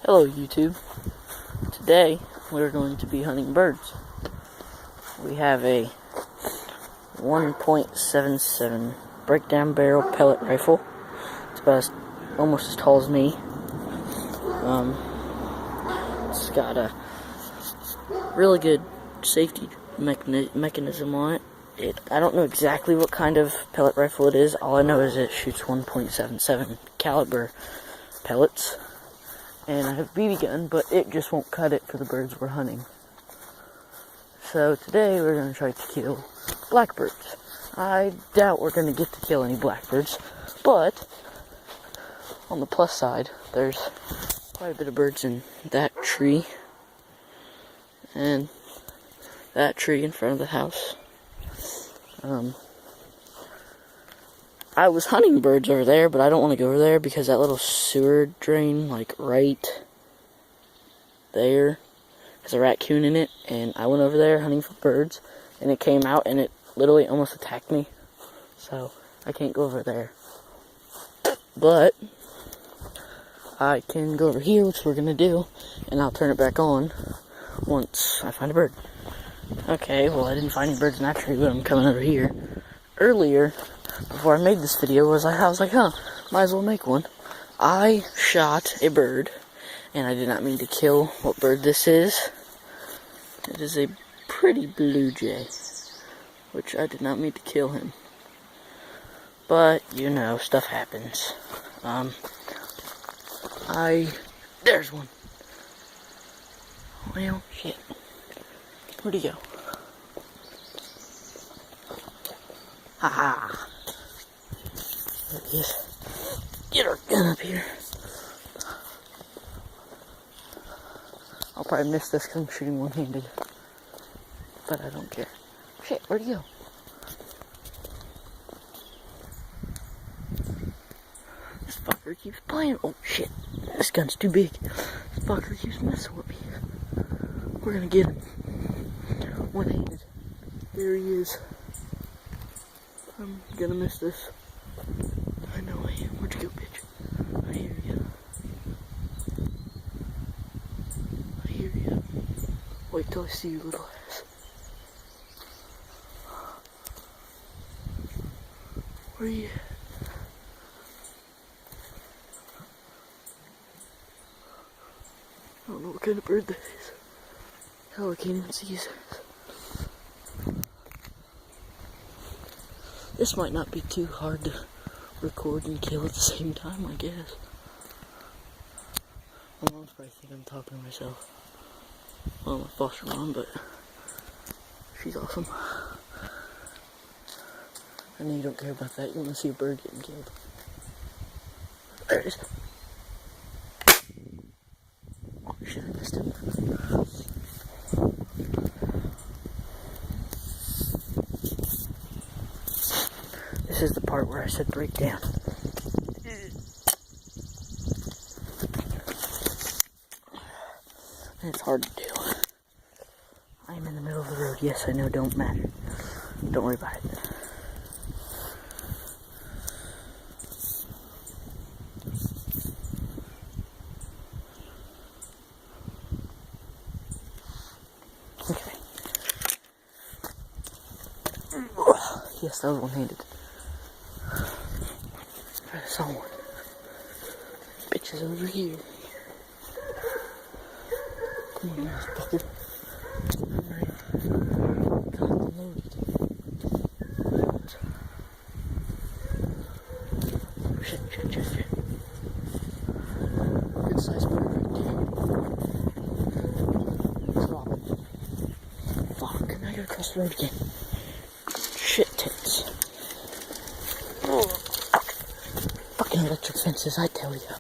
Hello YouTube. Today we're going to be hunting birds. We have a 1.77 breakdown barrel pellet rifle. It's about almost as tall as me. It's got a really good safety mechanism on it. I don't know exactly what kind of pellet rifle it is. All I know is it shoots 1.77 caliber pellets. And I have a BB gun, but it just won't cut it for the birds we're hunting. So today we're going to try to kill blackbirds. I doubt we're going to get to kill any blackbirds, but on the plus side, there's quite a bit of birds in that tree and that tree in front of the house. I was hunting birds over there, but I don't want to go over there because that little sewer drain, like right there, has a raccoon in it, and I went over there hunting for birds, and it came out and it literally almost attacked me, so I can't go over there. But I can go over here, which we're going to do, and I'll turn it back on once I find a bird. Okay, well I didn't find any birds in that tree, but I'm coming over here. Earlier, before I made this video, I was like, might as well make one. I shot a bird, and I did not mean to kill what bird this is. It is a pretty blue jay, which I did not mean to kill him. But, you know, stuff happens. There's one. Well, shit. Where'd he go? Haha. There he is. Get our gun up here. I'll probably miss this because I'm shooting one-handed. But I don't care. Shit, where'd he go? This fucker keeps playing. Oh shit. This gun's too big. This fucker keeps messing with me. We're gonna get him. One-handed. There he is. I'm gonna miss this. I know I am. Where'd you go, bitch? I hear you. I hear you. Wait till I see you, little ass. Where are you at? I don't know what kind of bird that is. Hell, I can't even see his ass. This might not be too hard to record and kill at the same time, I guess. My mom's probably think I'm talking to myself. Well, my foster mom, but she's awesome. I know you don't care about that. You want to see a bird getting killed. There it is. Oh shit, I missed him. This is the part where I said break down. And it's hard to do. I'm in the middle of the road. Yes, I know, don't matter. Don't worry about it. Okay. Yes, that was one-handed. I saw one. Bitches over here. Come on, motherfucker. Alright. Got them loaded. Oh, shit. Good size bird right there. Drop it. Fuck, now I gotta cross the road again. Shit tits. Fucking electric fences, I tell ya.